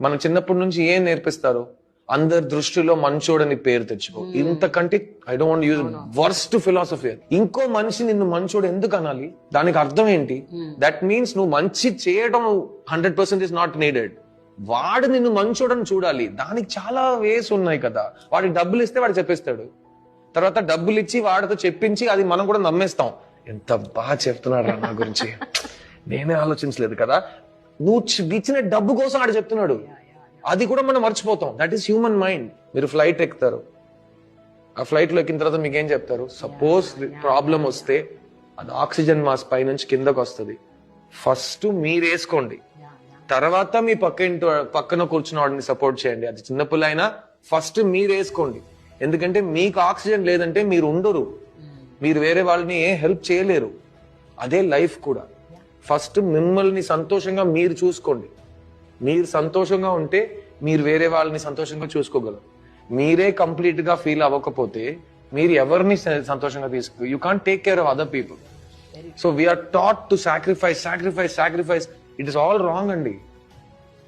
మనం చిన్నప్పటి నుంచి ఏం నేర్పిస్తారు? అందరి దృష్టిలో మంచోడని పేరు తెచ్చుకో. ఇంతకంటే I don't want use worst philosophy. ఇంకో మనిషి నిన్ను మంచోడు ఎందుకు అనాలి? దానికి అర్థం ఏంటి? దట్ మీన్స్ నువ్వు మంచి చేయడం 100% ఇస్ నాట్ నీడెడ్. వాడు నిన్ను మంచోడని చూడాలి. దానికి చాలా వేస్ ఉన్నాయి కదా. వాడికి డబ్బులు ఇస్తే వాడు చెప్పేస్తాడు. తర్వాత డబ్బులు ఇచ్చి వాడితో చెప్పించి అది మనం కూడా నమ్మేస్తాం. ఎంత బాగా చెప్తున్నాడు నా గురించి, నేనే ఆలోచించలేదు కదా. నువ్వు ఇచ్చిన డబ్బు కోసం ఆడు చెప్తున్నాడు. అది కూడా మనం మర్చిపోతాం. That is human mind. మీరు ఫ్లైట్ ఎక్కుతారు, ఆ ఫ్లైట్ లో ఎక్కిన తర్వాత మీకు ఏం చెప్తారు? సపోజ్ ప్రాబ్లం వస్తే అది ఆక్సిజన్ మాస్క్ పై నుంచి కిందకు వస్తుంది. ఫస్ట్ మీరు వేసుకోండి, తర్వాత మీ పక్కన కూర్చున్న వాడిని సపోర్ట్ చేయండి. అది చిన్నపిల్ల అయినా ఫస్ట్ మీరు వేసుకోండి. ఎందుకంటే మీకు ఆక్సిజన్ లేదంటే మీరు ఉండరు, మీరు వేరే వాళ్ళని హెల్ప్ చేయలేరు. అదే లైఫ్ కూడా. ఫస్ట్ మిమ్మల్ని సంతోషంగా మీరు చూసుకోండి. మీరు సంతోషంగా ఉంటే మీరు వేరే వాళ్ళని సంతోషంగా చూసుకోగలరు. మీరే కంప్లీట్ గా ఫీల్ అవ్వకపోతే మీరు ఎవరిని సంతోషంగా you can't take care of other people. So we are taught to sacrifice. It is all wrong అండి.